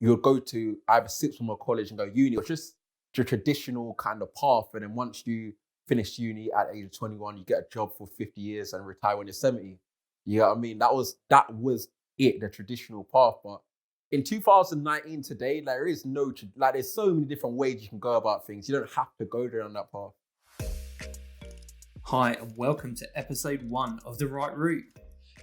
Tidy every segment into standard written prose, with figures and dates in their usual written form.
you would go to either sixth form or college and go uni. It was just the traditional kind of path. And then once you finish uni at the age of 21, you get a job for 50 years and retire when you're 70. You know what I mean? That was it, the traditional path. But in 2019 today, there is there's so many different ways you can go about things. You don't have to go down that path. Hi, and welcome to episode 1 of The Right Route.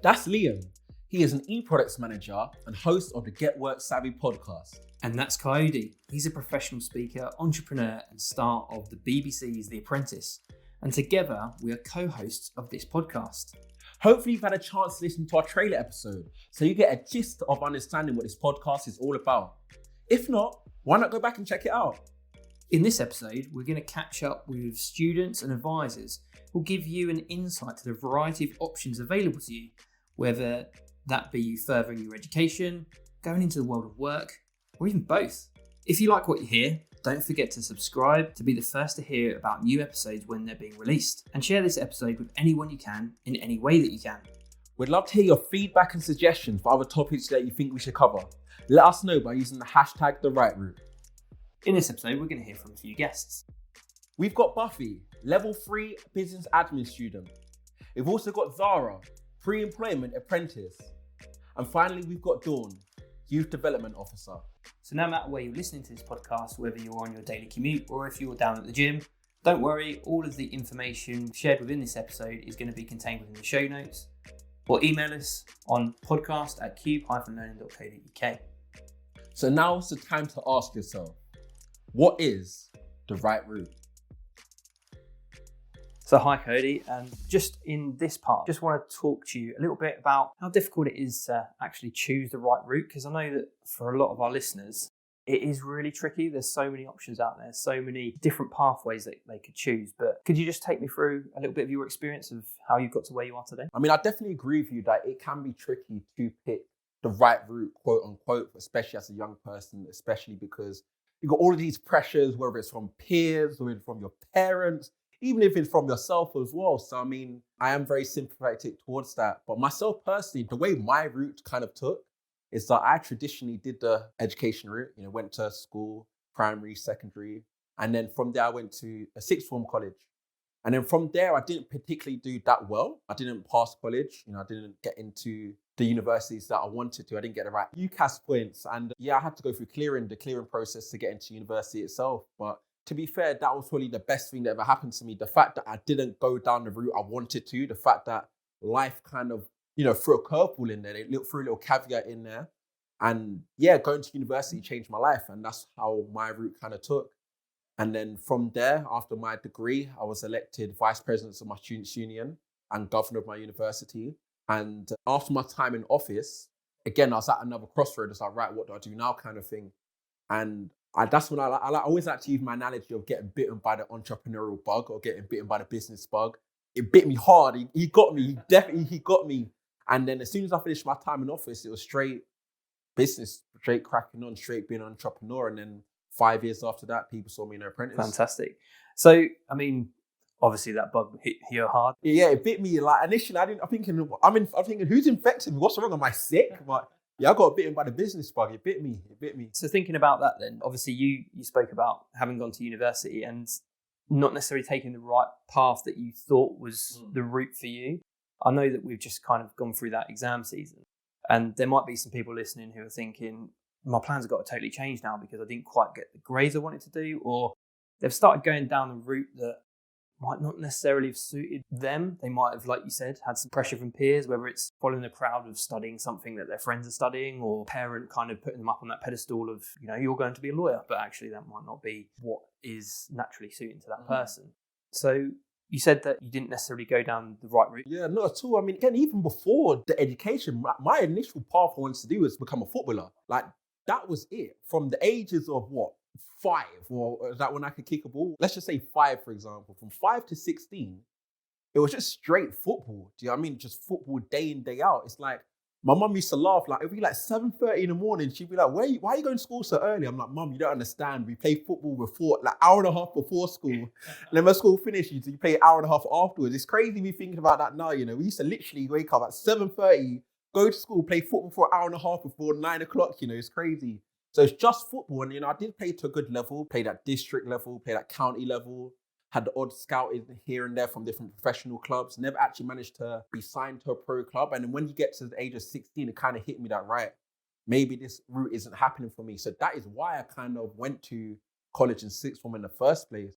That's Liam. He is an e-products manager and host of the Get Work Savvy podcast. And that's Kayode. He's a professional speaker, entrepreneur, and star of the BBC's The Apprentice. And together, we are co-hosts of this podcast. Hopefully you've had a chance to listen to our trailer episode, so you get a gist of understanding what this podcast is all about. If not, why not go back and check it out? In this episode, we're going to catch up with students and advisors who'll give you an insight to the variety of options available to you, whether that be you furthering your education, going into the world of work, or even both. If you like what you hear, don't forget to subscribe to be the first to hear about new episodes when they're being released, and share this episode with anyone you can in any way that you can. We'd love to hear your feedback and suggestions for other topics that you think we should cover. Let us know by using the hashtag #TheRightRoute. In this episode, we're going to hear from a few guests. We've got Buffy, level 3 business admin student. We've also got Zahra, Pre-Employment Apprentice. And finally, we've got Dawn, Youth Development Officer. So no matter where you're listening to this podcast, whether you're on your daily commute or if you're down at the gym, don't worry, all of the information shared within this episode is going to be contained within the show notes. Or email us on podcast@cube-learning.co.uk. So now's the time to ask yourself, what is the right route? So hi Kayode, and just in this part, just want to talk to you a little bit about how difficult it is to actually choose the right route, because I know that for a lot of our listeners, it is really tricky. There's so many options out there, so many different pathways that they could choose. But could you just take me through a little bit of your experience of how you got to where you are today? I mean, I definitely agree with you that it can be tricky to pick the right route, quote unquote, especially as a young person, especially because you've got all of these pressures, whether it's from peers, whether it's from your parents, even if it's from yourself as well. So, I mean, I am very sympathetic towards that. But myself personally, the way my route kind of took is that I traditionally did the education route, went to school, primary, secondary. And then from there, I went to a sixth form college. And then from there, I didn't particularly do that well. I didn't pass college. I didn't get into the universities that I wanted to. I didn't get the right UCAS points. And yeah, I had to go through the clearing process to get into university itself. But to be fair, that was probably the best thing that ever happened to me. The fact that I didn't go down the route I wanted to, the fact that life kind of, threw a curveball in there. They threw a little caveat in there. And yeah, going to university changed my life. And that's how my route kind of took. And then from there, after my degree, I was elected vice president of my students' union and governor of my university. And after my time in office, again, I was at another crossroad. It's like, right, what do I do now kind of thing. And that's when I always like to use my analogy of getting bitten by the entrepreneurial bug or getting bitten by the business bug. It bit me hard. He got me. He got me. And then as soon as I finished my time in office, it was straight business, straight cracking on, straight being an entrepreneur. And then 5 years after that, people saw me in The Apprentice. Fantastic. So, I mean, obviously that bug hit you hard. Yeah, it bit me. Like initially, I'm thinking, who's infected me? What's wrong? Am I sick? But yeah, I got bitten by the business bug. It bit me. So thinking about that then, obviously you spoke about having gone to university and not necessarily taking the right path that you thought was the route for you. I know that we've just kind of gone through that exam season, and there might be some people listening who are thinking, my plans have got to totally change now because I didn't quite get the grades I wanted to do, or they've started going down the route that might not necessarily have suited them. They might have, like you said, had some pressure from peers, whether it's following the crowd of studying something that their friends are studying, or parent kind of putting them up on that pedestal of, you're going to be a lawyer, but actually that might not be what is naturally suiting to that person. So you said that you didn't necessarily go down the right route. Yeah, not at all. I mean, again, even before the education, my initial path I wanted to do was become a footballer. Like, that was it. From the ages of 5, or is that when I could kick a ball? Let's just say 5, for example. From 5 to 16, it was just straight football. Do you know what I mean? Just football day in, day out. It's like, my mum used to laugh, like, it'd be like 7:30 in the morning. She'd be like, why are you going to school so early? I'm like, Mum, you don't understand. We play football before, like, hour and a half before school. And then when school finishes, you play an hour and a half afterwards. It's crazy me thinking about that now, We used to literally wake up at 7:30, go to school, play football for an hour and a half before 9 o'clock, It's crazy. So it's just football. And, I did play to a good level, played at district level, played at county level, had the odd scout in here and there from different professional clubs, never actually managed to be signed to a pro club. And then when you get to the age of 16, it kind of hit me that, right, maybe this route isn't happening for me. So that is why I kind of went to college in sixth form in the first place.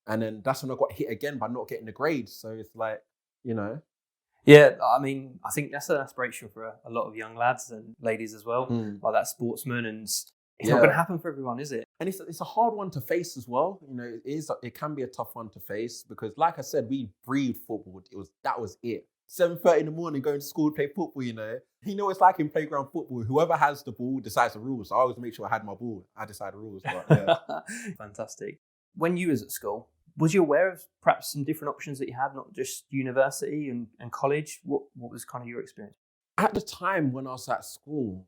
And then that's when I got hit again by not getting the grades. So it's like, Yeah, I mean, I think that's an aspiration for a lot of young lads and ladies as well, like that sportsman. And it's not going to happen for everyone, is it? And it's a hard one to face as well. It can be a tough one to face because, like I said, we breathed football. That was it. 7:30 in the morning, going to school to play football. It's like in playground football. Whoever has the ball decides the rules. So I always make sure I had my ball. I decide the rules. But, yeah. Fantastic. When you was at school, was you aware of perhaps some different options that you had, not just university and college? What was kind of your experience? At the time when I was at school,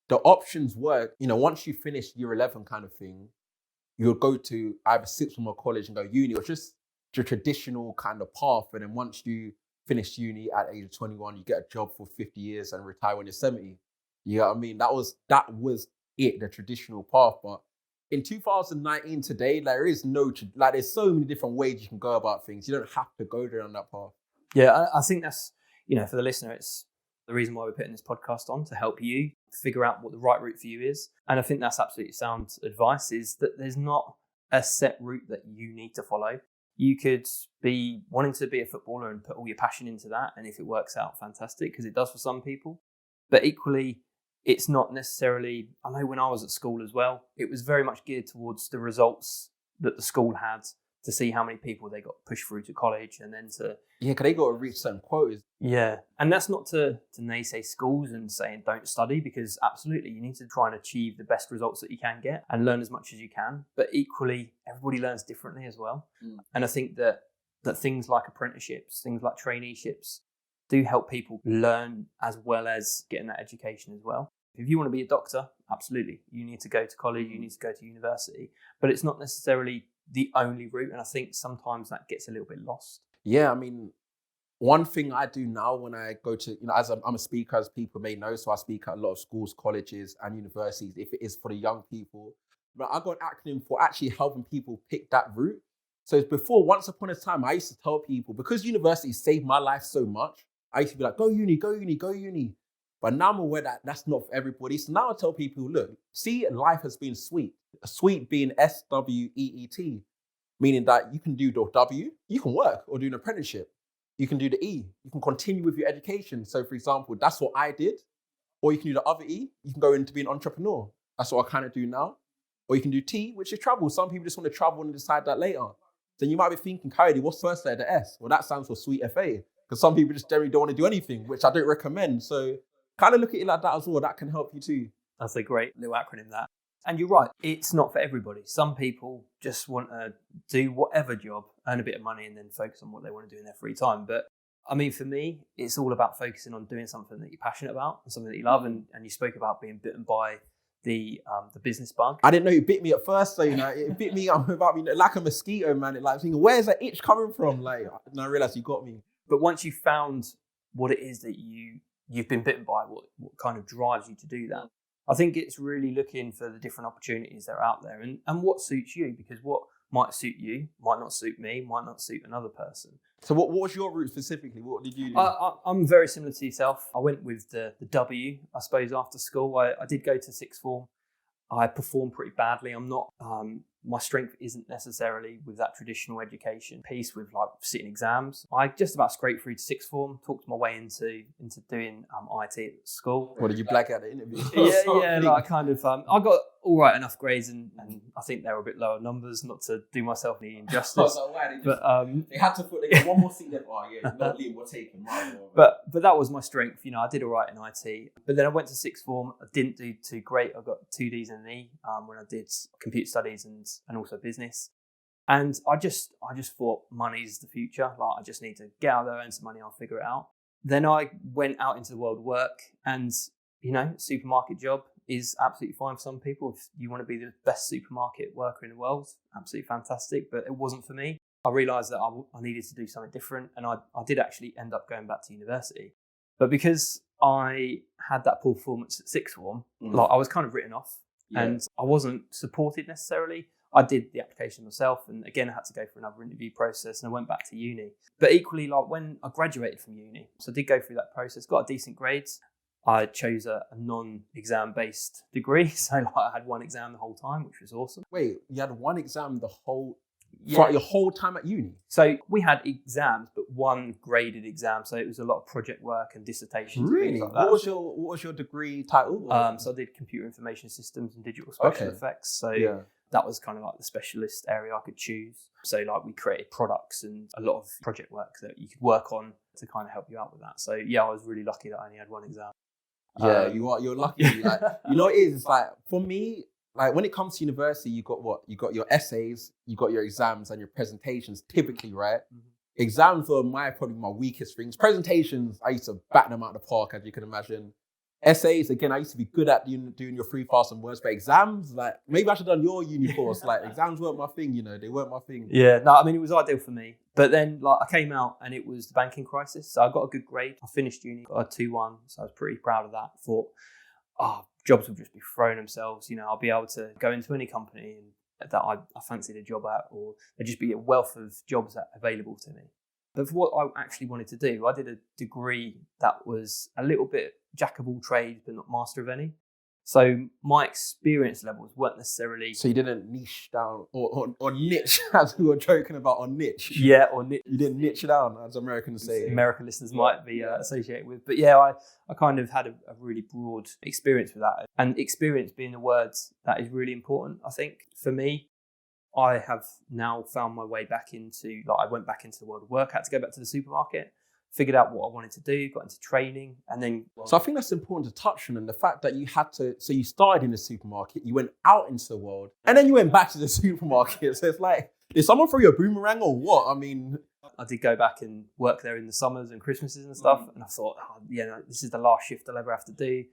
the options were, once you finished year 11 kind of thing, you would go to either sixth form or college and go uni, or just the traditional kind of path. And then once you finish uni at age of 21, you get a job for 50 years and retire when you're 70. You know what I mean? That was it, the traditional path. But in 2019 today, there's so many different ways you can go about things. You don't have to go down that path. Yeah, I think that's, for the listener, it's the reason why we're putting this podcast on, to help you figure out what the right route for you is. And I think that's absolutely sound advice, is that there's not a set route that you need to follow. You could be wanting to be a footballer and put all your passion into that. And if it works out, fantastic, because it does for some people. But equally, it's not necessarily, I know when I was at school as well, it was very much geared towards the results that the school had, to see how many people they got pushed through to college and then to... Yeah, because they got to reach certain quotas. Yeah, and that's not to naysay schools and saying don't study, because absolutely you need to try and achieve the best results that you can get and learn as much as you can. But equally, everybody learns differently as well. And I think that things like apprenticeships, things like traineeships do help people learn as well as getting that education as well. If you want to be a doctor, absolutely, you need to go to college, you need to go to university, but it's not necessarily the only route. And I think sometimes that gets a little bit lost. Yeah, I mean, one thing I do now when I go to, as I'm a speaker, as people may know, so I speak at a lot of schools, colleges and universities, if it is for the young people. But I got an acronym for actually helping people pick that route. So before, once upon a time, I used to tell people, because university saved my life so much, I used to be like, go uni, go uni, go uni. But now I'm aware that that's not for everybody. So now I tell people, look, see, life has been sweet. Sweet being SWEET, meaning that you can do the W, you can work or do an apprenticeship. You can do the E, you can continue with your education. So for example, that's what I did. Or you can do the other E, you can go into being an entrepreneur. That's what I kind of do now. Or you can do T, which is travel. Some people just want to travel and decide that later. Then you might be thinking, Kayode, what's first letter, the S? Well, that stands for Sweet FA. Because some people just generally don't want to do anything, which I don't recommend. So kind of look at it like that as well. That can help you too. That's a great little acronym, that. And you're right, it's not for everybody. Some people just want to do whatever job, earn a bit of money, and then focus on what they want to do in their free time. But I mean, for me, it's all about focusing on doing something that you're passionate about and something that you love. And you spoke about being bitten by the business bug. I didn't know it bit me at first, so it bit me. I'm about me like a mosquito, man. It like thinking, where's that itch coming from? Like, and I realized you got me. But once you found what it is that you've been bitten by, what kind of drives you to do that, I think it's really looking for the different opportunities that are out there and what suits you, because what might suit you might not suit me, might not suit another person. So what was your route specifically? What did you do? I'm very similar to yourself. I went with the W, I suppose, after school. I did go to sixth form. I performed pretty badly. I'm not, my strength isn't necessarily with that traditional education piece with like sitting exams. I just about scraped through to sixth form, talked my way into doing IT at school. What, did you black out the interview? Yeah, like kind of, I got all right enough grades and I think they were a bit lower numbers, not to do myself any injustice. They had to put one more seat there. Oh yeah, not Liam, we're taking. But that was my strength. I did all right in IT. But then I went to sixth form. I didn't do too great. I got 2 Ds and an E when I did computer studies and also business. And I just thought money's the future. Like I just need to get out there, earn some money, I'll figure it out. Then I went out into the world of work, and supermarket job is absolutely fine for some people. If you want to be the best supermarket worker in the world, absolutely fantastic. But it wasn't for me. I realised that I needed to do something different, and I did actually end up going back to university. But because I had that poor performance at sixth form, like I was kind of written off. and I wasn't supported necessarily. I did the application myself, and again, I had to go for another interview process, and I went back to uni. But equally, like when I graduated from uni, so I did go through that process, got a decent grades. I chose a non-exam based degree, so like I had one exam the whole time, which was awesome. Wait, you had one exam Yeah. your whole time at uni? So we had exams, but one graded exam. So it was a lot of project work and dissertations. Really? And things like that. What was your degree title? So I did computer information systems and digital special effects. So that was kind of like the specialist area I could choose. So like we created products and a lot of project work that you could work on to kind of help you out with that. So I was really lucky that I only had one exam. Yeah, you're lucky. Like, you know what it is? It's like, for me, like when it comes to university, you got what? You got your essays, you got your exams and your presentations, typically, right? Mm-hmm. Exams were probably my weakest things. Presentations, I used to bat them out of the park, as you can imagine. Essays, again, I used to be good at doing your 3 fast and words, but exams, like maybe I should have done your uni course. Like exams weren't my thing, they weren't my thing. Yeah, no, I mean, it was ideal for me. But then like I came out and it was the banking crisis. So I got a good grade. I finished uni, got a 2-1. So I was pretty proud of that. Thought, jobs will just be throwing themselves. I'll be able to go into any company and that I fancied a job at, or there'd just be a wealth of jobs available to me. But for what I actually wanted to do, I did a degree that was a little bit jack of all trades, but not master of any. So my experience levels weren't necessarily... So you didn't niche down or niche, as we were joking about, or niche. Yeah, or niche. You didn't niche down, as Americans say. American listeners might be associated with. But I kind of had a really broad experience with that. And experience being the word that is really important, I think, for me. I have now found my way back into, I went back into the world of work, had to go back to the supermarket, figured out what I wanted to do, got into training, and then... So I think that's important to touch on, and the fact that you had to... So you started in the supermarket, you went out into the world, and then you went back to the supermarket. So it's like, did someone throw you a boomerang or what? I mean... I did go back and work there in the summers and Christmases and stuff, and I thought, this is the last shift I'll ever have to do.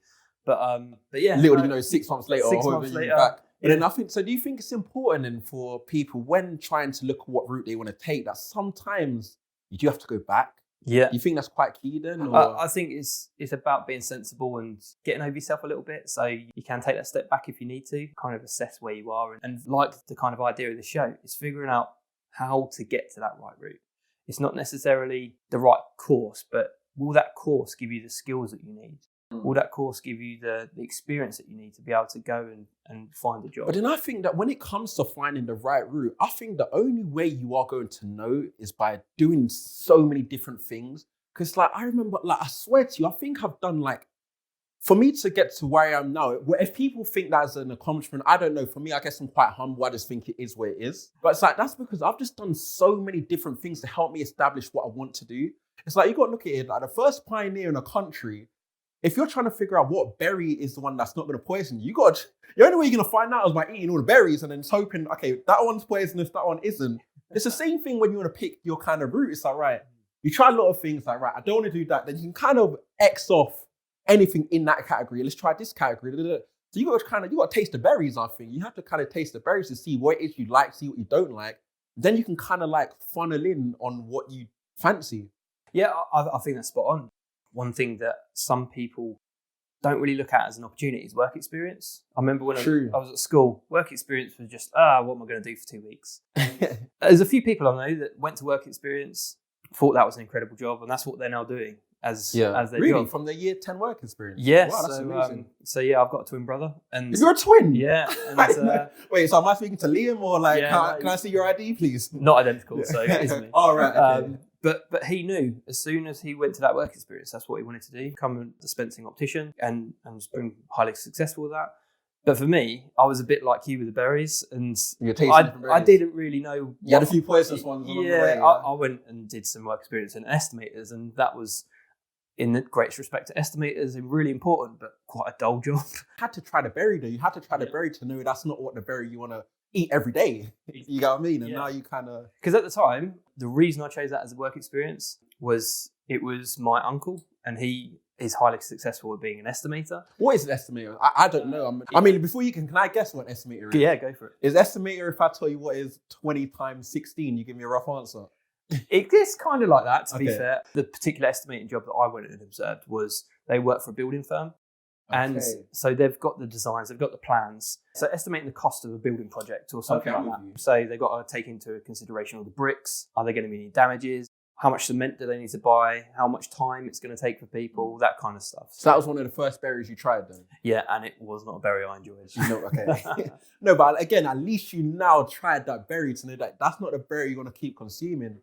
But yeah... Literally, 6 months later, 6 months later, back. But then I think, so do you think it's important then for people when trying to look at what route they want to take, that sometimes you do have to go back? Yeah. Do you think that's quite key then? Or? I think it's about being sensible and getting over yourself a little bit. So you can take that step back if you need to, kind of assess where you are. And like the kind of idea of the show, is figuring out how to get to that right route. It's not necessarily the right course, but will that course give you the skills that you need? Will that course give you the experience that you need to be able to go and find a job? But then I think that when it comes to finding the right route, I think the only way you are going to know is by doing so many different things. Because I remember, I swear to you, I think I've done for me to get to where I am now, if people think that's an accomplishment, I don't know. For me, I guess I'm quite humble. I just think it is where it is. But it's that's because I've just done so many different things to help me establish what I want to do. It's you got to look at it, the first pioneer in a country, if you're trying to figure out what berry is the one that's not going to poison you, the only way you're going to find out is by eating all the berries and then just hoping, okay, that one's poisonous, that one isn't. It's the same thing when you want to pick your kind of route. It's right, you try a lot of things, right, I don't want to do that. Then you can kind of X off anything in that category. Let's try this category. So you got to taste the berries, I think. You have to kind of taste the berries to see what it is you like, see what you don't like. Then you can kind of funnel in on what you fancy. Yeah, I think that's spot on. One thing that some people don't really look at as an opportunity is work experience. I remember when I was at school, work experience was just, what am I going to do for 2 weeks? There's a few people I know that went to work experience, thought that was an incredible job, and that's what they're now doing as their job. From their year 10 work experience? Yeah. Wow, that's amazing. I've got a twin brother. And you're a twin? Yeah. And, wait, so am I speaking to Liam or can I see your ID, please? Not identical, so it is me. All right. Okay. But he knew as soon as he went to that work experience, that's what he wanted to do, become a dispensing optician and been highly successful with that. But for me, I was a bit like you with the berries, and I didn't really know. You had a few poisonous ones along the way. I went and did some work experience in estimators, and that was, in the greatest respect to estimators, really important, but quite a dull job. You had to try the berry though. You had to try the berry to know that's not what the berry you want to eat every day. You know what I mean? And now you kind of... Because at the time, the reason I chose that as a work experience was it was my uncle, and he is highly successful at being an estimator. What is an estimator? I don't know. I mean, before you can I guess what an estimator is? Yeah, go for it. Is estimator, if I tell you what is 20 times 16, you give me a rough answer? It is kind of like that, to be fair. The particular estimating job that I went and observed was they worked for a building firm. And Okay. so they've got the designs, they've got the plans. So estimating the cost of a building project or something Okay, like I'm with that. you. So they've got to take into consideration all the bricks. Are there going to be any damages? How much cement do they need to buy? How much time it's going to take for people? That kind of stuff. So that was one of the first berries you tried then? Yeah, and it was not a berry I enjoyed. No, okay. No, but again, at least you now tried that berry to know that that's not the berry you're going to keep consuming.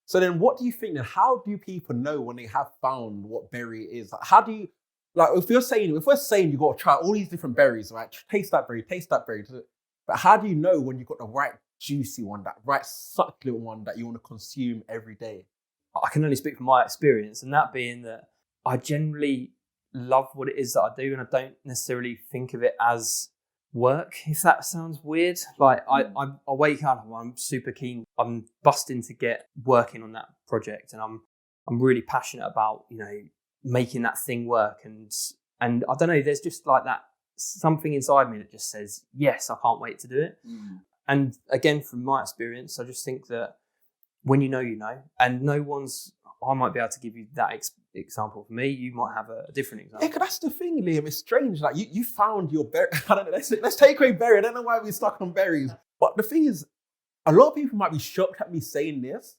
So then what do you think then? How do people know when they have found what berry it is? Like, how do you, like, if we're saying you got to try all these different berries, right? Taste that berry. But how do you know when you've got the right juicy one, that right succulent one that you want to consume every day? I can only speak from my experience, and that being that I generally love what it is that I do, and I don't necessarily think of it as work, if that sounds weird. Like I wake up and I'm super keen. I'm busting to get working on that project, and I'm really passionate about, you know, making that thing work. And I don't know, there's just like that something inside me that just says, yes, I can't wait to do it. And again, from my experience, I just think that when you know, and no one's, I might be able to give you that example for me. You might have a different example. Yeah, 'cause that's the thing, Liam. It's strange. Like you found your berry. I don't know. Let's take away berry. I don't know why we're stuck on berries. But the thing is, a lot of people might be shocked at me saying this.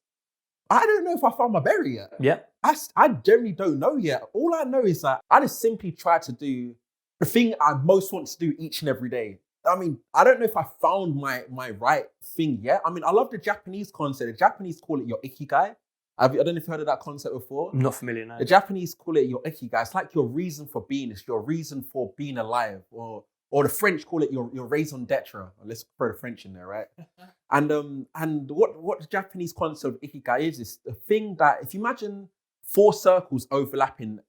I don't know if I found my berry yet. Yeah. I generally don't know yet. All I know is that I just simply try to do the thing I most want to do each and every day. I mean, I don't know if I found my right thing yet. I mean, I love the Japanese concept. The Japanese call it your ikigai. I don't know if you've heard of that concept before. I'm not familiar now. The Japanese call it your ikigai. It's like your reason for being. It's your reason for being alive. Or the French call it your raison d'etre. Let's throw the French in there, right? And what the Japanese concept of ikigai is the thing that, if you imagine 4 circles overlapping,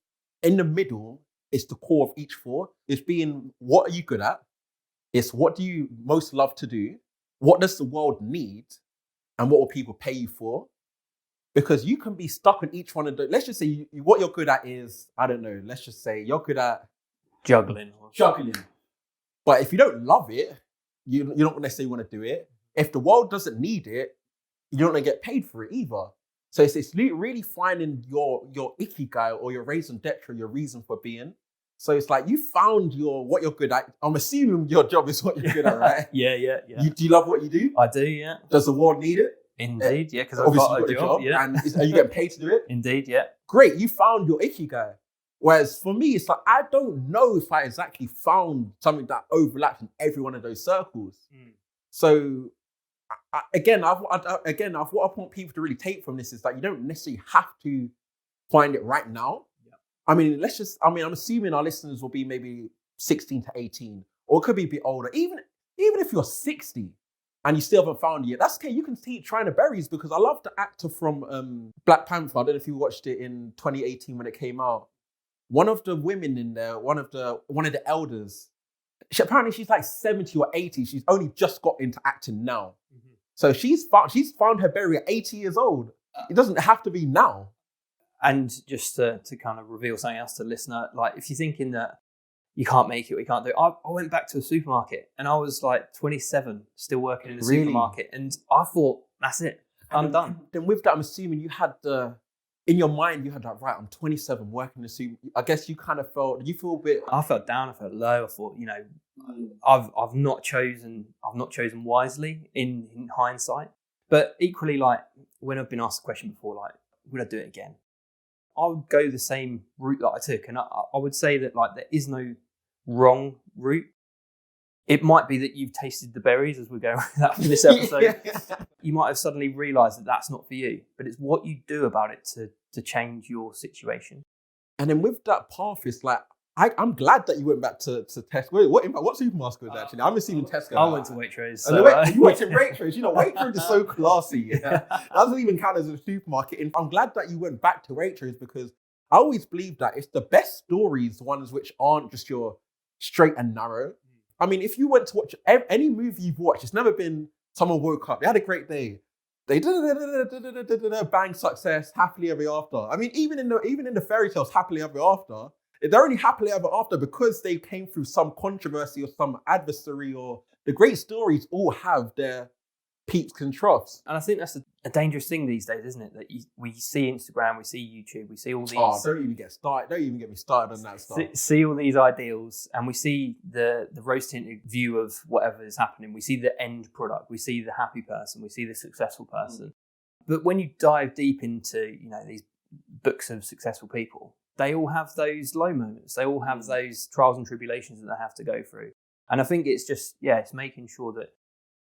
in the middle is the core of each 4. It's being, what are you good at? It's what do you most love to do? What does the world need? And what will people pay you for? Because you can be stuck on each one of those. Let's just say what you're good at is, I don't know, let's just say you're good at Juggling. But if you don't love it, you don't necessarily want to do it. If the world doesn't need it, you don't want to get paid for it either. So it's really finding your ikigai or your raison d'etre, your reason for being. So it's like you found what you're good at. I'm assuming your job is what you're good at, right? Yeah. Do you love what you do? I do, yeah. Does the world need it? Indeed, yeah, because I've Obviously got a you've got job. a job. Yeah. And are you getting paid to do it? Indeed, yeah. Great, you found your ikigai. Whereas for me, it's like, I don't know if I exactly found something that overlaps in every one of those circles. So what I want people to really take from this is that you don't necessarily have to find it right now. Yeah. I mean, I'm assuming our listeners will be maybe 16 to 18, or it could be a bit older. Even if you're 60 and you still haven't found it yet, that's okay. You can keep trying the berries, because I love the actor from Black Panther. I don't know if you watched it in 2018 when it came out. One of the women in there, one of the elders, apparently she's like 70 or 80. She's only just got into acting now. Mm-hmm. So she's found her berry at 80 years old. It doesn't have to be now. And just to kind of reveal something else to the listener, like if you're thinking that you can't make it or you can't do it, I went back to a supermarket and I was like 27, still working in the supermarket. And I thought, that's it, I'm done. Then with that, I'm assuming you had in your mind, you had that, right, I'm 27, working in the supermarket. I guess you kind of felt, did you feel a bit? I felt down, I felt low. I thought, I've not chosen wisely in hindsight. But equally, like when I've been asked the question before, like, would I do it again? I would go the same route that I took. And I would say that, like, there is no wrong route. It might be that you've tasted the berries as we go through this episode. Yeah. You might have suddenly realised that that's not for you, but it's what you do about it to change your situation. And then with that path, it's like, I'm glad that you went back to Tesco. What supermarket was actually? I'm assuming Tesco. I went to Waitrose. So, you went to Waitrose. Waitrose is so classy. Yeah? That doesn't even count as a supermarket. And I'm glad that you went back to Waitrose, because I always believe that it's the best stories, the ones which aren't just your straight and narrow. I mean, if you went to watch any movie you've watched, it's never been someone woke up, they had a great day, they bang, success, happily ever after. I mean, even in the fairy tales, happily ever after, they're only happily ever after because they came through some controversy or some adversary. Or the great stories all have their peaks and troughs. And I think that's a dangerous thing these days, isn't it? That we see Instagram, we see YouTube, we see all these. Oh, don't even get started. Don't even get me started on that stuff. See all these ideals, and we see the rose-tinted view of whatever is happening. We see the end product. We see the happy person. We see the successful person. But when you dive deep into these books of successful people, they all have those low moments. They all have those trials and tribulations that they have to go through. And I think it's just it's making sure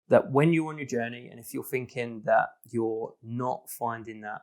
that when you're on your journey, and if you're thinking that you're not finding that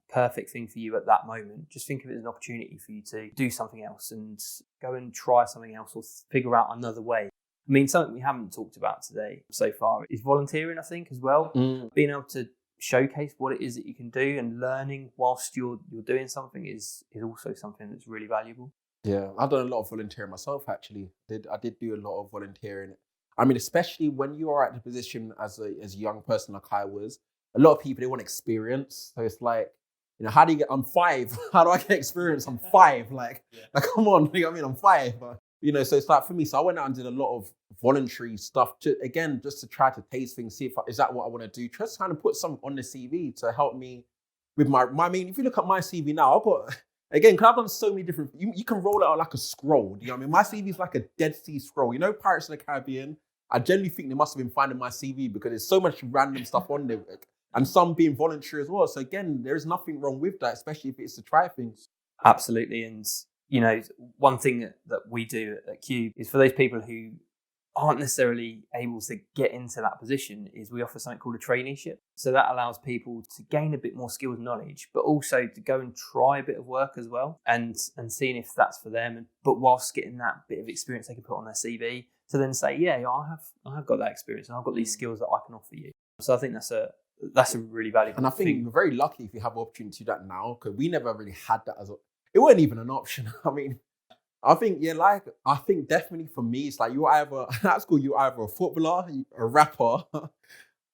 perfect thing for you at that moment, just think of it as an opportunity for you to do something else and go and try something else or figure out another way. I mean, something we haven't talked about today so far is volunteering, I think, as well. Being able to showcase what it is that you can do and learning whilst you're doing something is also something that's really valuable. Yeah, I've done a lot of volunteering myself, actually. I did do a lot of volunteering. I mean, especially when you are at the position as a young person like I was, a lot of people, they want experience. So it's like, how do you get, I'm 5. How do I get experience? I'm 5. Like come on, you know what I mean? I'm 5. But, so it's like for me, so I went out and did a lot of voluntary stuff just to try to taste things, see is that what I want to do? Just kind of put something on the CV to help me with I mean, if you look at my CV now, I've got, again, because I've done so many different, you can roll it out like a scroll. You know what I mean? My CV is like a Dead Sea Scroll. Pirates of the Caribbean, I generally think they must have been finding my CV because there's so much random stuff on there, and some being voluntary as well. So again, there is nothing wrong with that, especially if it's to try things. Absolutely. And, one thing that we do at Cube is for those people who aren't necessarily able to get into that position is we offer something called a traineeship. So that allows people to gain a bit more skills and knowledge, but also to go and try a bit of work as well and seeing if that's for them. But whilst getting that bit of experience they can put on their CV to then say, I have got that experience and I've got these skills that I can offer you. So I think that's a really valuable thing. And I think you're very lucky if you have the opportunity to do that now, because we never really had that it wasn't even an option. I mean, I think, I think definitely for me, it's like at school, you're either a footballer, a rapper,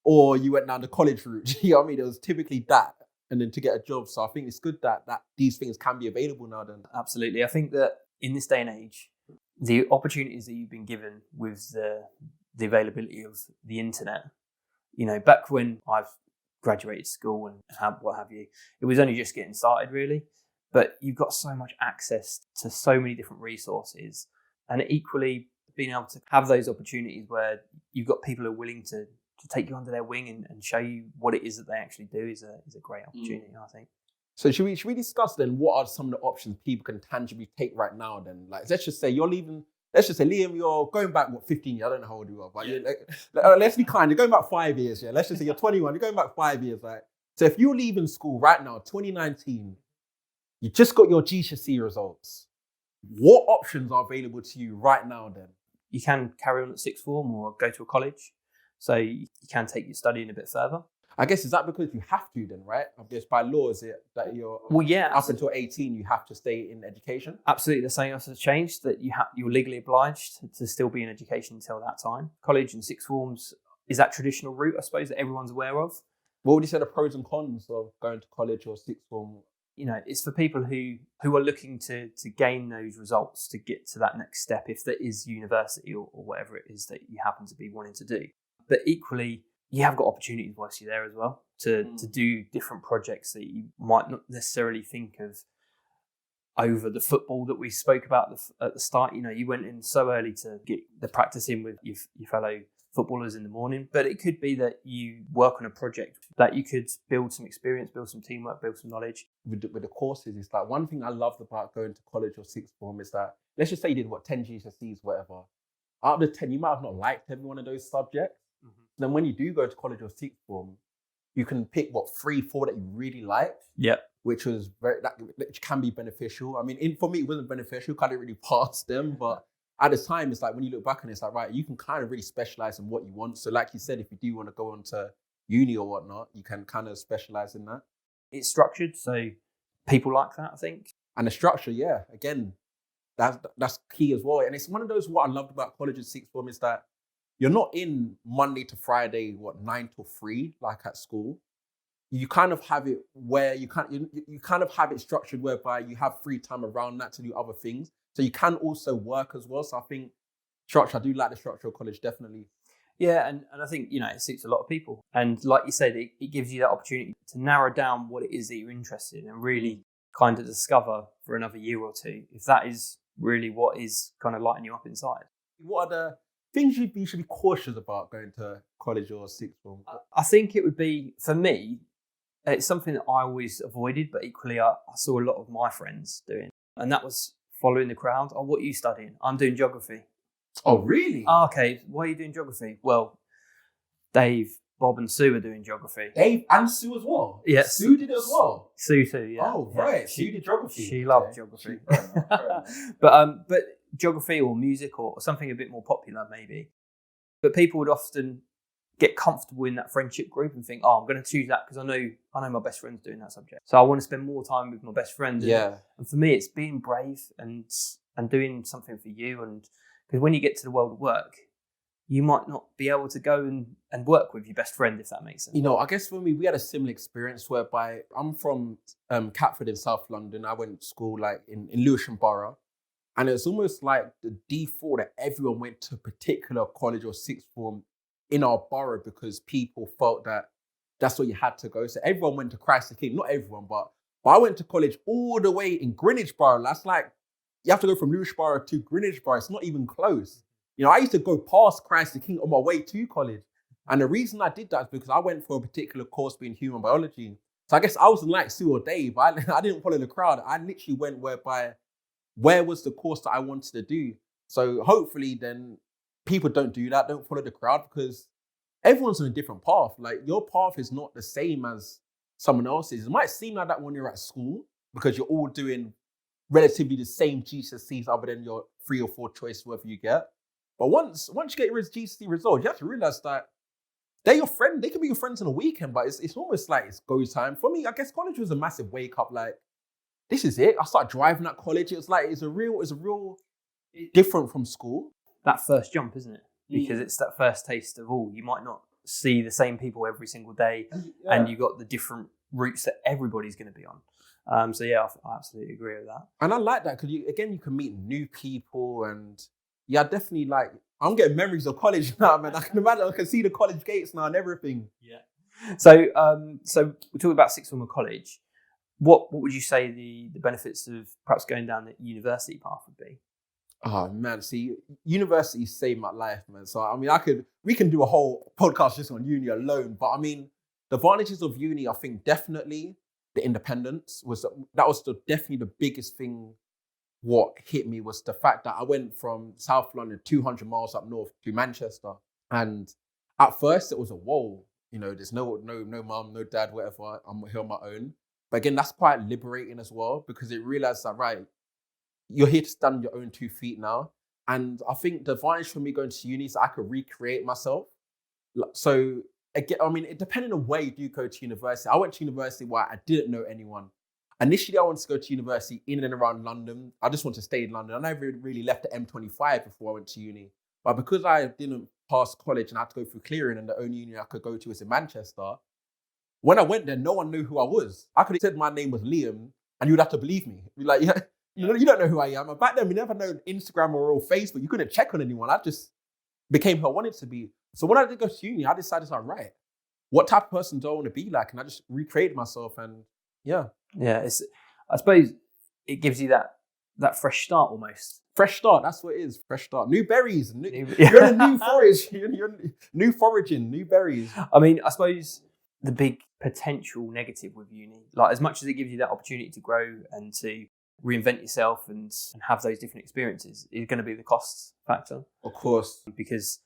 or you went down the college route. You know what I mean? It was typically that, and then to get a job. So I think it's good that these things can be available now then. Absolutely. I think that in this day and age, the opportunities that you've been given with the availability of the internet, back when I've graduated school and what have you, it was only just getting started really. But you've got so much access to so many different resources, and equally being able to have those opportunities where you've got people who are willing to take you under their wing and show you what it is that they actually do is a great opportunity, I think. So should we discuss then what are some of the options people can tangibly take right now then? Like, let's just say you're leaving, Liam, you're going back, 15 years? I don't know how old you are, but let's be kind. You're going back 5 years, yeah? Let's just say you're 21, you're going back 5 years, right? So if you're leaving school right now, 2019, you just got your GCSE results, what options are available to you right now then? You can carry on at sixth form or go to a college. So you can take your studying a bit further. I guess, is that because you have to then, right? I guess by law, is it that you're up until 18, you have to stay in education? Absolutely. The same has changed, that you're legally obliged to still be in education until that time. College and sixth forms is that traditional route, I suppose, that everyone's aware of. What would you say the pros and cons of going to college or sixth form? It's for people who are looking to gain those results to get to that next step, if that is university or whatever it is that you happen to be wanting to do. But equally, you have got opportunities whilst you're there as well to do different projects that you might not necessarily think of over the football that we spoke about at the start. You went in so early to get the practice in with your fellow footballers in the morning, but it could be that you work on a project that you could build some experience, build some teamwork, build some knowledge. With the courses, it's like one thing I loved about going to college or sixth form is that, let's just say you did 10 GCSEs, whatever. Out of the 10, you might have not liked every one of those subjects. Mm-hmm. Then when you do go to college or sixth form, you can pick 3, 4 that you really liked. Yeah. Which can be beneficial. I mean, for me, it wasn't beneficial. I didn't really pass them, but at the time, it's like when you look back on it, it's like, right, you can kind of really specialize in what you want. So like you said, if you do want to go on to uni or whatnot, you can kind of specialize in that. It's structured, so people like that, I think. And the structure, yeah, again, that's key as well. And it's one of those, what I loved about college and sixth form is that you're not in Monday to Friday, 9 to 3, like at school. You kind of have it where you kind of have it structured whereby you have free time around that to do other things. So you can also work as well. So I think structure, I do like the structure of college, definitely. Yeah, and I think, it suits a lot of people. And like you said, it gives you that opportunity to narrow down what it is that you're interested in and really kind of discover for another year or two if that is really what is kind of lighting you up inside. What are the things you should be cautious about going to college or sixth form? I think it would be, for me, it's something that I always avoided, but equally I saw a lot of my friends doing. And that was following the crowd. Oh, what are you studying? I'm doing geography. Oh, really? Oh, okay, why are you doing geography? Well, Dave, Bob and Sue are doing geography. Dave and Sue as well? Yes. Sue did it as well? Sue too, yeah. Oh, right. Yeah. Sue did geography. She loved geography. Fair enough. But geography or music or something a bit more popular maybe. But people would often get comfortable in that friendship group and think, oh, I'm going to choose that because I know my best friend's doing that subject. So I want to spend more time with my best friend. And for me, it's being brave and doing something for you. And because when you get to the world of work, you might not be able to go and work with your best friend, if that makes sense. I guess for me, we had a similar experience whereby I'm from Catford in South London. I went to school like in Lewisham Borough. And it's almost like the default that everyone went to a particular college or sixth form in our borough because people felt that that's where you had to go. So everyone went to Christ the King. Not everyone, but I went to college all the way in Greenwich Borough. That's like, you have to go from Lewisham Borough to Greenwich Borough. It's not even close. I used to go past Christ the King on my way to college. And the reason I did that is because I went for a particular course being human biology. So I guess I wasn't like Sue or Dave, but I didn't follow the crowd. I literally went where was the course that I wanted to do. So hopefully then people don't do that, don't follow the crowd because everyone's on a different path. Like your path is not the same as someone else's. It might seem like that when you're at school because you're all doing relatively the same GCSEs other than your 3 or 4 choice whatever you get. But once you get your GCSE results, you have to realize that they're your friend. They can be your friends on a weekend, but it's almost like it's go time. For me, I guess college was a massive wake up. Like, this is it. I started driving at college. It's a real different from school. That first jump, isn't it? Because it's that first taste of all. You might not see the same people every single day, and you got the different routes that everybody's going to be on. So yeah, I absolutely agree with that. And I like that because you can meet new people, and definitely I'm getting memories of college now, man. I can imagine. I can see the college gates now and everything. Yeah. So we're talking about sixth form of college. What would you say the benefits of perhaps going down the university path would be? Oh man, see, university saved my life, man. So I mean, we can do a whole podcast just on uni alone. But I mean, the advantages of uni, I think definitely the independence was definitely the biggest thing. What hit me was the fact that I went from South London 200 miles up north to Manchester, and at first it was a whoa. There's no mum, no dad, whatever. I'm here on my own. But again, that's quite liberating as well because it realized that, right, you're here to stand on your own 2 feet now. And I think the advantage for me going to uni is that I could recreate myself. So again, I mean, depending on where you do go to university, I went to university where I didn't know anyone. Initially, I wanted to go to university in and around London. I just wanted to stay in London. I never really left the M25 before I went to uni. But because I didn't pass college and I had to go through clearing and the only uni I could go to was in Manchester, when I went there, no one knew who I was. I could have said my name was Liam and you'd have to believe me. Like, you don't know who I am. And back then, we never known Instagram or Facebook. You couldn't check on anyone. I just became who I wanted to be. So when I did go to uni, I decided, right, what type of person do I want to be like? And I just recreated myself and yeah. Yeah, I suppose it gives you that fresh start almost. Fresh start, that's what it is. Fresh start. New berries. You're in a new forage. You're new foraging, new berries. I mean, I suppose the big potential negative with uni, like as much as it gives you that opportunity to grow and to reinvent yourself and have those different experiences, is going to be the cost factor. Of course. Because,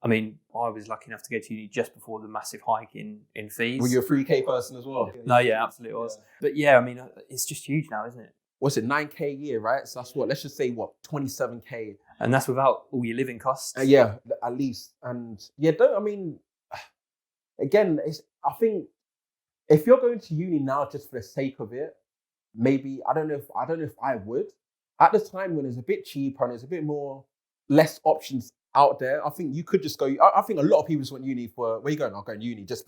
I mean, I was lucky enough to go to uni just before the massive hike in fees. Were you a 3K person as well? No, yeah, absolutely was. Yeah. But yeah, I mean, it's just huge now, isn't it? What's it, 9K a year, right? So that's let's just say 27K. And that's without all your living costs. Yeah, at least. And yeah, again, I think if you're going to uni now just for the sake of it, maybe, I don't know if I would. At the time when it's a bit cheaper and there's a bit more, less options out there, I think you could just go. I think a lot of people just want uni for, where you going? I'll go to uni just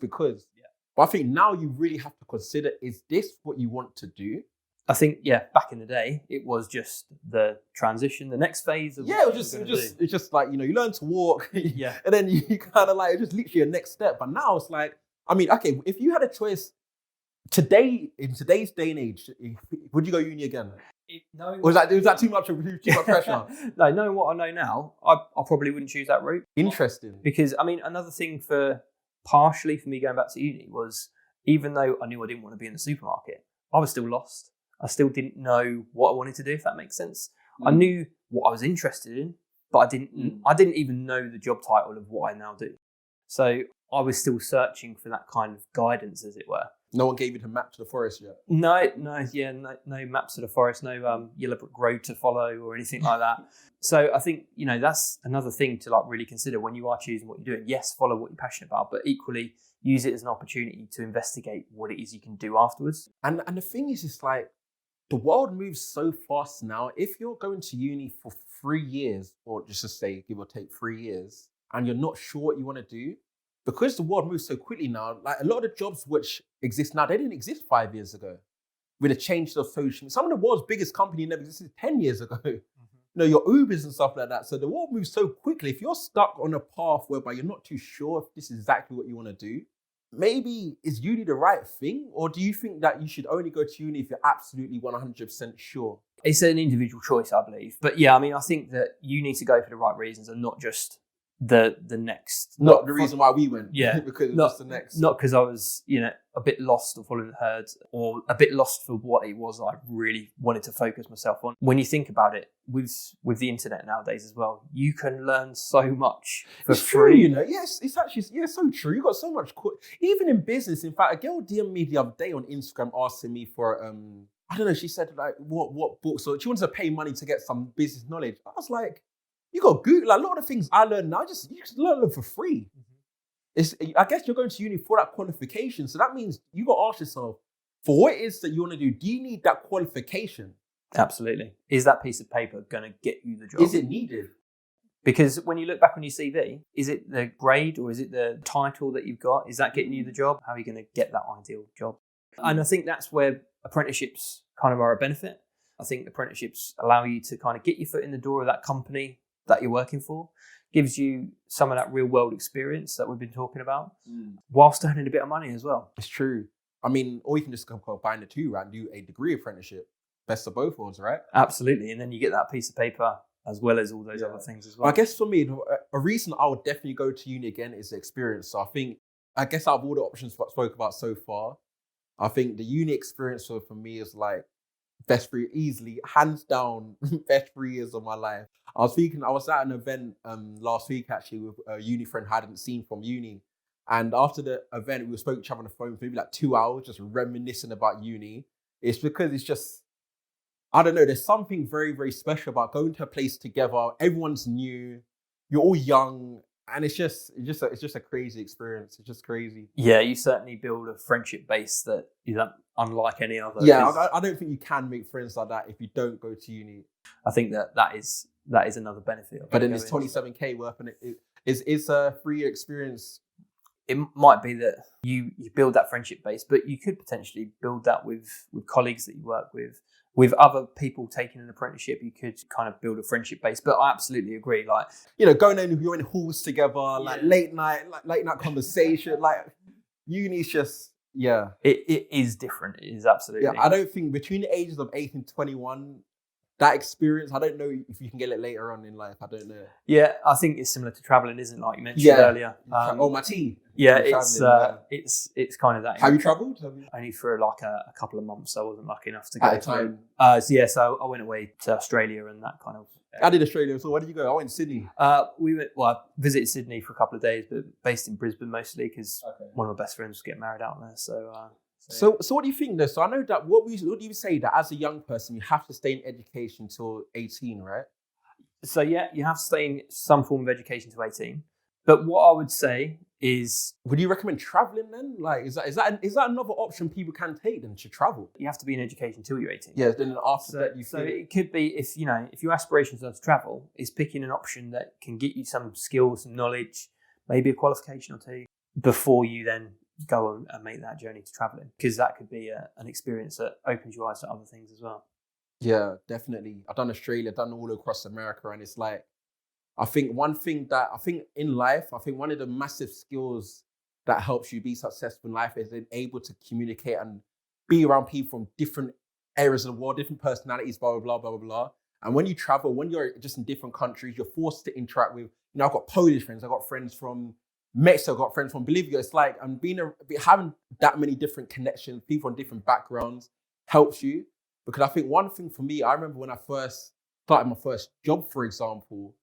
because. Yeah. But I think now you really have to consider, is this what you want to do? I think, back in the day, it was just the transition, the next phase of it's just like, you learn to walk, and then you kind of like, it's just literally a next step. But now it's like, I mean, okay, if you had a choice today, in today's day and age, would you go uni again? Was that too much pressure? No, knowing what I know now, I probably wouldn't choose that route. Interesting. Because, I mean, another thing partially for me going back to uni was, even though I knew I didn't want to be in the supermarket, I was still lost. I still didn't know what I wanted to do, if that makes sense. I knew what I was interested in, but I didn't even know the job title of what I now do. So I was still searching for that kind of guidance, as it were. No one gave you the map to the forest yet? No maps to the forest, no yellow brick road to follow or anything like that. So I think, that's another thing to like really consider when you are choosing what you're doing. Yes, follow what you're passionate about, but equally use it as an opportunity to investigate what it is you can do afterwards. And the thing is, it's like, the world moves so fast now. If you're going to uni for 3 years, or just to say, give or take 3 years, and you're not sure what you want to do, because the world moves so quickly now, like a lot of the jobs which exist now, they didn't exist 5 years ago. With the change of social, some of the world's biggest company never existed 10 years ago. Your Ubers and stuff like that. So the world moves so quickly. If you're stuck on a path whereby you're not too sure if this is exactly what you want to do, maybe is uni the right thing? Or do you think that you should only go to uni if you're absolutely 100% sure? It's an individual choice, I believe. But yeah, I mean, I think that you need to go for the right reasons and not just the next. Not the reason why we went. Yeah. Because it was the next. Not because I was, a bit lost or following the herd, or a bit lost for what it was I really wanted to focus myself on. When you think about it, with the internet nowadays as well, you can learn so much for free. True, Yes, it's actually so true. You got so much even in business. In fact, a girl DM'd me the other day on Instagram asking me for I don't know, she said like what books, or she wanted to pay money to get some business knowledge. I was like, you got Google. Like, a lot of the things I learn now, you just learn them for free. I guess you're going to uni for that qualification. So that means you got to ask yourself, for what it is that you want to do you need that qualification? Absolutely. Is that piece of paper going to get you the job? Is it needed? Because when you look back on your CV, is it the grade or is it the title that you've got? Is that getting you the job? How are you going to get that ideal job? And I think that's where apprenticeships kind of are a benefit. I think apprenticeships allow you to kind of get your foot in the door of that company that you're working for, gives you some of that real world experience that we've been talking about, whilst earning a bit of money as well. It's true. I mean, or you can just combine the two, right? Do a degree apprenticeship. Best of both worlds, right? Absolutely. And then you get that piece of paper as well as all those other things as well. I guess for me, a reason I would definitely go to uni again is the experience. So I guess out of all the options I spoke about so far, I think the uni experience for me is like easily, hands down, best 3 years of my life. I was at an event last week actually with a uni friend I hadn't seen from uni. And after the event, we spoke to each other on the phone for maybe like 2 hours, just reminiscing about uni. It's because it's just, I don't know, there's something very, very special about going to a place together. Everyone's new, you're all young, and it's just a crazy experience. It's just crazy. Yeah, you certainly build a friendship base that is unlike any other. Yeah, I don't think you can make friends like that if you don't go to uni. I think that is another benefit. But then it's 27k worth, and it is a 3-year experience. It might be that you build that friendship base, but you could potentially build that with colleagues that you work with. With other people taking an apprenticeship, you could kind of build a friendship base. But I absolutely agree. Like, going in, you're in halls together, like late night conversation. Like, uni's just, It is different. It is absolutely. Yeah, I don't think between the ages of 18 and 21, that experience, I don't know if you can get it later on in life. I don't know. Yeah, I think it's similar to traveling, isn't it? Like you mentioned earlier. My tea. Yeah, it's kind of that. Have you travelled? Only for like a couple of months. I wasn't lucky enough to go. At a time? So I went away to Australia and that kind of. I did Australia. So where did you go? I went to Sydney. I visited Sydney for a couple of days, but based in Brisbane mostly because one of my best friends was getting married out there. So what do you think though? So I know that what do you say that as a young person you have to stay in education till 18, right? So yeah, you have to stay in some form of education till 18. But what I would say is, would you recommend traveling then? Like, is that another option people can take then to travel? You have to be in education till you're 18. Yeah, then after that you. So it could be if your aspirations are to travel, is picking an option that can get you some skills, some knowledge, maybe a qualification or two before you then go on and make that journey to travelling, because that could be an experience that opens your eyes to other things as well. Yeah, definitely. I've done Australia, done all across America, and it's like, I think one thing that I think in life, I think one of the massive skills that helps you be successful in life is being able to communicate and be around people from different areas of the world, different personalities, blah, blah, blah, blah, blah, blah. And when you travel, when you're just in different countries, you're forced to interact with, I've got Polish friends, I've got friends from Mexico, I've got friends from Bolivia. It's like, and having that many different connections, people from different backgrounds helps you. Because I think one thing for me, I remember when I first started my first job, for example,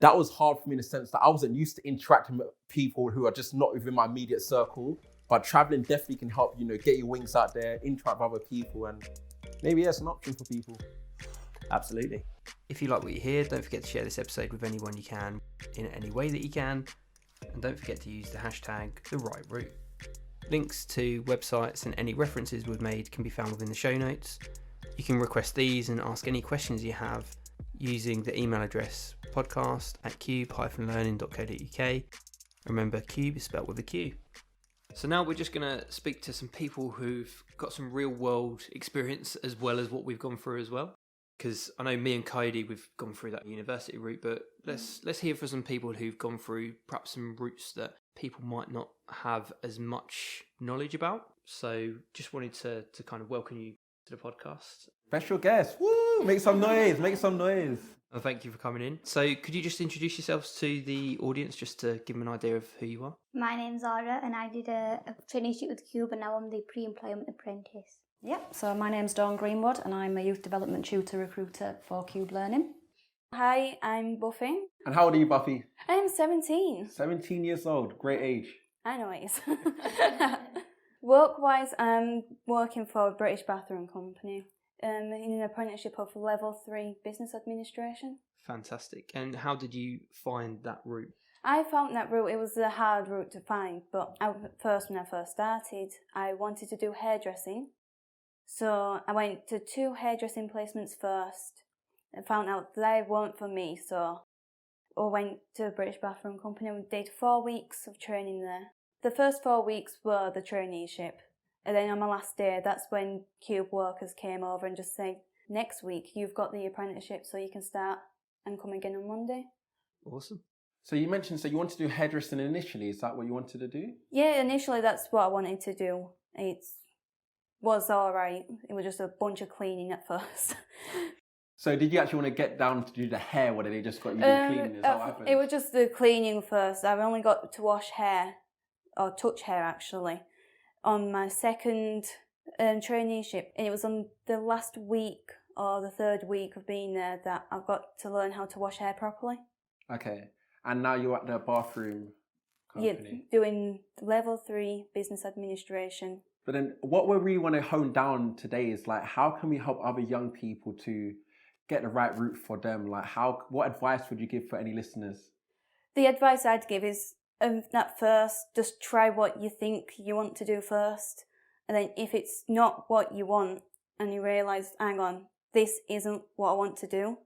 that was hard for me in the sense that I wasn't used to interacting with people who are just not within my immediate circle. But traveling definitely can help, get your wings out there, interact with other people, and maybe it's an option for people. Absolutely. If you like what you hear, don't forget to share this episode with anyone you can, in any way that you can. And don't forget to use the hashtag #TheRightRoute. Links to websites and any references we've made can be found within the show notes. You can request these and ask any questions you have using the email address podcast@cube-learning.co.uk. Remember, Cube is spelled with a Q. So now we're just going to speak to some people who've got some real world experience as well as what we've gone through as well. Because I know me and Kayode, we've gone through that university route, but let's hear from some people who've gone through perhaps some routes that people might not have as much knowledge about. So just wanted to kind of welcome you to the podcast. Special guest. Woo! Make some noise. Make some noise. Well, thank you for coming in. So could you just introduce yourselves to the audience just to give them an idea of who you are? My name's Zahra and I did a traineeship with Cube and now I'm the Pre-Employment Apprentice. Yep, so my name's Dawn Greenwood and I'm a youth development tutor recruiter for Cube Learning. Hi, I'm Buffy. And how old are you, Buffy? I'm 17. 17 years old. Great age. I know it is. Work-wise, I'm working for a British bathroom company in an apprenticeship of Level 3 Business Administration. Fantastic. And how did you find that route? I found that route, it was a hard route to find, but when I first started, I wanted to do hairdressing. So I went to 2 hairdressing placements first and found out they weren't for me, so I went to a British bathroom company and did 4 weeks of training there. The first 4 weeks were the traineeship, and then on my last day, that's when Cube workers came over and just said, next week you've got the apprenticeship so you can start and come again on Monday. Awesome. So you mentioned, you wanted to do hairdressing initially. Is that what you wanted to do? Yeah, initially that's what I wanted to do. It was alright. It was just a bunch of cleaning at first. So did you actually want to get down to do the hair, or did they just got you doing cleaning? Is that what happened? It was just the cleaning first. I've only got to wash hair, or touch hair actually, on my second traineeship. And it was on the last week or the third week of being there that I've got to learn how to wash hair properly. Okay. And now you're at the bathroom company. Yeah, doing Level 3 Business Administration. But then what we really want to hone down today is like, how can we help other young people to get the right route for them? Like, what advice would you give for any listeners? The advice I'd give is at first, just try what you think you want to do first. And then if it's not what you want and you realise, hang on, this isn't what I want to do,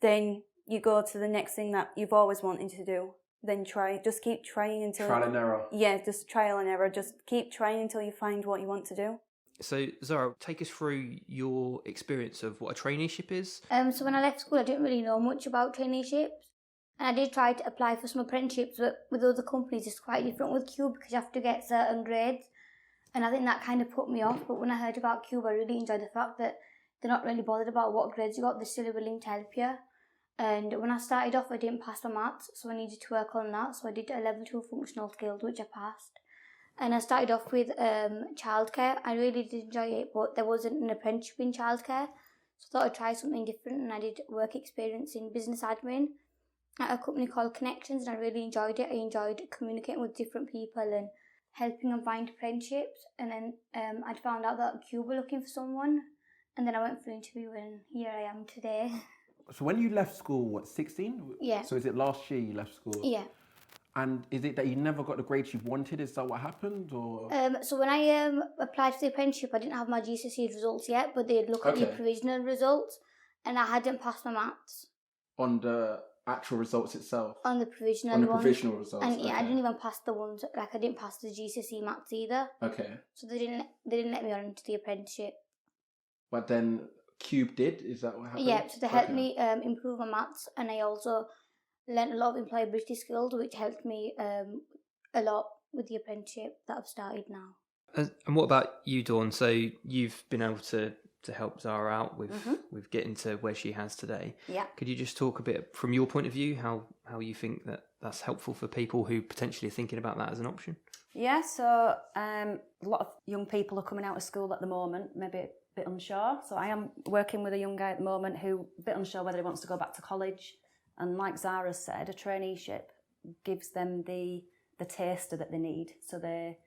then you go to the next thing that you've always wanted to do. Then just keep trying until... Trial and error. Yeah, just trial and error. Just keep trying until you find what you want to do. So, Zahra, take us through your experience of what a traineeship is. So when I left school, I didn't really know much about traineeships. And I did try to apply for some apprenticeships, but with other companies, it's quite different with Cube because you have to get certain grades. And I think that kind of put me off. But when I heard about Cube, I really enjoyed the fact that they're not really bothered about what grades you got. They're still willing to help you. And when I started off, I didn't pass my maths, so I needed to work on that. So I did a Level 2 functional skills, which I passed. And I started off with childcare. I really did enjoy it, but there wasn't an apprenticeship in childcare. So I thought I'd try something different, and I did work experience in business admin at a company called Connections, and I really enjoyed it. I enjoyed communicating with different people and helping them find apprenticeships. And then I'd found out that Cube were looking for someone, and then I went for an interview, and here I am today. So when you left school, 16? Yeah. So is it last year you left school? Yeah. And is it that you never got the grades you wanted? Is that what happened? Or So when I applied for the apprenticeship, I didn't have my GCSE results yet, but they'd look at the provisional results, and I hadn't passed my maths. on the actual results itself? On the provisional On the ones. provisional results. And yeah, I okay. didn't even pass the ones, like I didn't pass the GCSE maths either. Okay. So they didn't let me on into the apprenticeship. But then Cube did? Is that what happened? Yeah, so they helped me improve my maths, and I also learned a lot of employability skills, which helped me a lot with the apprenticeship that I've started now. And what about you, Dawn? So you've been able to help Zahra out with getting to where she has today. Yeah. Could you just talk a bit from your point of view how you think that's helpful for people who potentially are thinking about that as an option? Yeah, so a lot of young people are coming out of school at the moment, maybe a bit unsure. So I am working with a young guy at the moment who a bit unsure whether he wants to go back to college. And like Zahra said, a traineeship gives them the taster that they need so they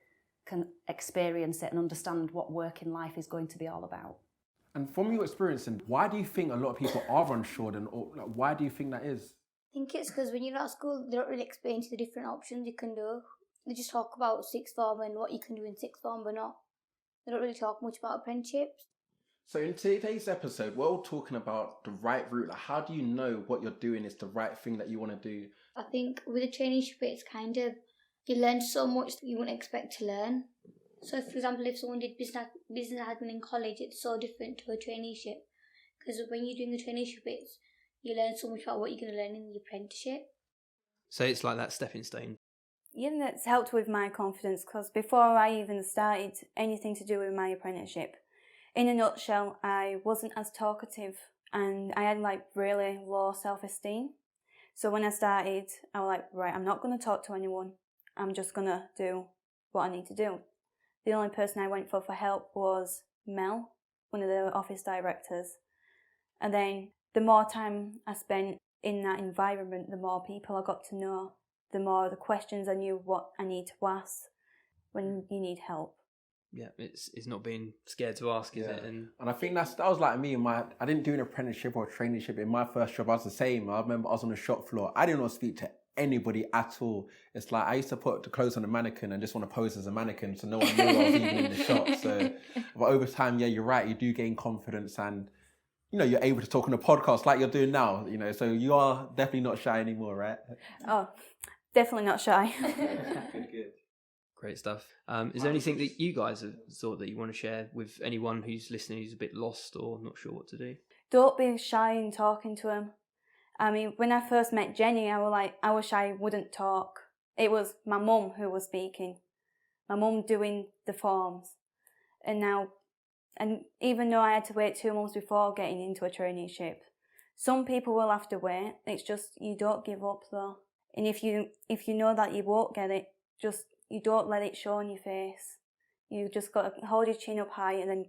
can experience it and understand what working life is going to be all about. And from your experience, and why do you think a lot of people are unsure? And why do you think that is? I think it's because when you're at school, they don't really explain to you the different options you can do. They just talk about sixth form and what you can do in sixth form, but they don't really talk much about apprenticeships. So in today's episode, we're all talking about the right route. Like, how do you know what you're doing is the right thing that you want to do? I think with a traineeship, it's kind of, you learn so much that you wouldn't expect to learn. So, for example, if someone did business admin in college, it's so different to a traineeship. Because when you're doing the traineeship, you learn so much about what you're going to learn in the apprenticeship. So it's like that stepping stone. Yeah, and it's helped with my confidence because before I even started anything to do with my apprenticeship, in a nutshell, I wasn't as talkative and I had like really low self-esteem. So when I started, I was like, right, I'm not going to talk to anyone. I'm just going to do what I need to do. The only person I went for help was Mel, one of the office directors. And then the more time I spent in that environment, the more people I got to know, the more the questions I knew what I need to ask when you need help. Yeah, it's not being scared to ask, is it? And I think that was like me. I didn't do an apprenticeship or a traineeship. In my first job, I was the same. I remember I was on the shop floor. I didn't want to speak to anybody at all. It's like I used to put the clothes on the mannequin and just want to pose as a mannequin, so no one knew I was even in the shop. So, but over time, yeah, you're right. You do gain confidence, and you're able to talk on a podcast like you're doing now. So you are definitely not shy anymore, right? Oh, definitely not shy. Good. great stuff. Is there anything that you guys have thought that you want to share with anyone who's listening who's a bit lost or not sure what to do? Don't be shy in talking to them. I mean, when I first met Jenny, I was shy, I wouldn't talk. It was my mum who was speaking. My mum doing the forms. And even though I had to wait 2 months before getting into a traineeship, some people will have to wait. It's just, you don't give up though. And if you know that you won't get it, you don't let it show on your face. You just got to hold your chin up high and then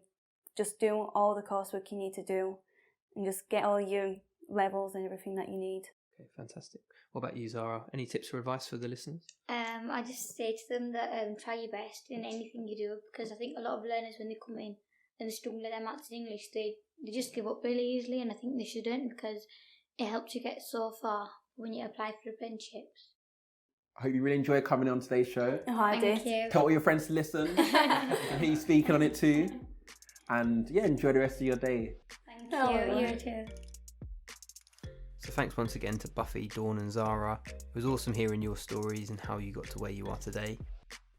just do all the coursework you need to do and just get all your levels and everything that you need. Okay, fantastic. What about you, Zahra? Any tips or advice for the listeners? I just say to them that try your best in anything you do, because I think a lot of learners, when they come in and they struggle with their maths and English, they just give up really easily, and I think they shouldn't, because it helps you get so far when you apply for apprenticeships. I hope you really enjoy coming on today's show. Oh, I did. Thank you. Tell all your friends to listen. I hear you speaking on it too. And yeah, enjoy the rest of your day. Thank Oh, you. You too. So thanks once again to Buffy, Dawn and Zahra. It was awesome hearing your stories and how you got to where you are today.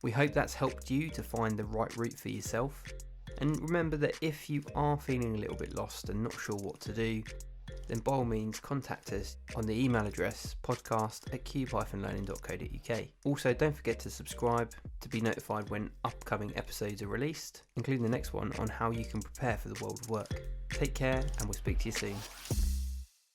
We hope that's helped you to find the right route for yourself. And remember that if you are feeling a little bit lost and not sure what to do, then by all means contact us on the email address podcast@cube-learning.co.uk. Also, don't forget to subscribe to be notified when upcoming episodes are released, including the next one on how you can prepare for the world of work. Take care, and we'll speak to you soon.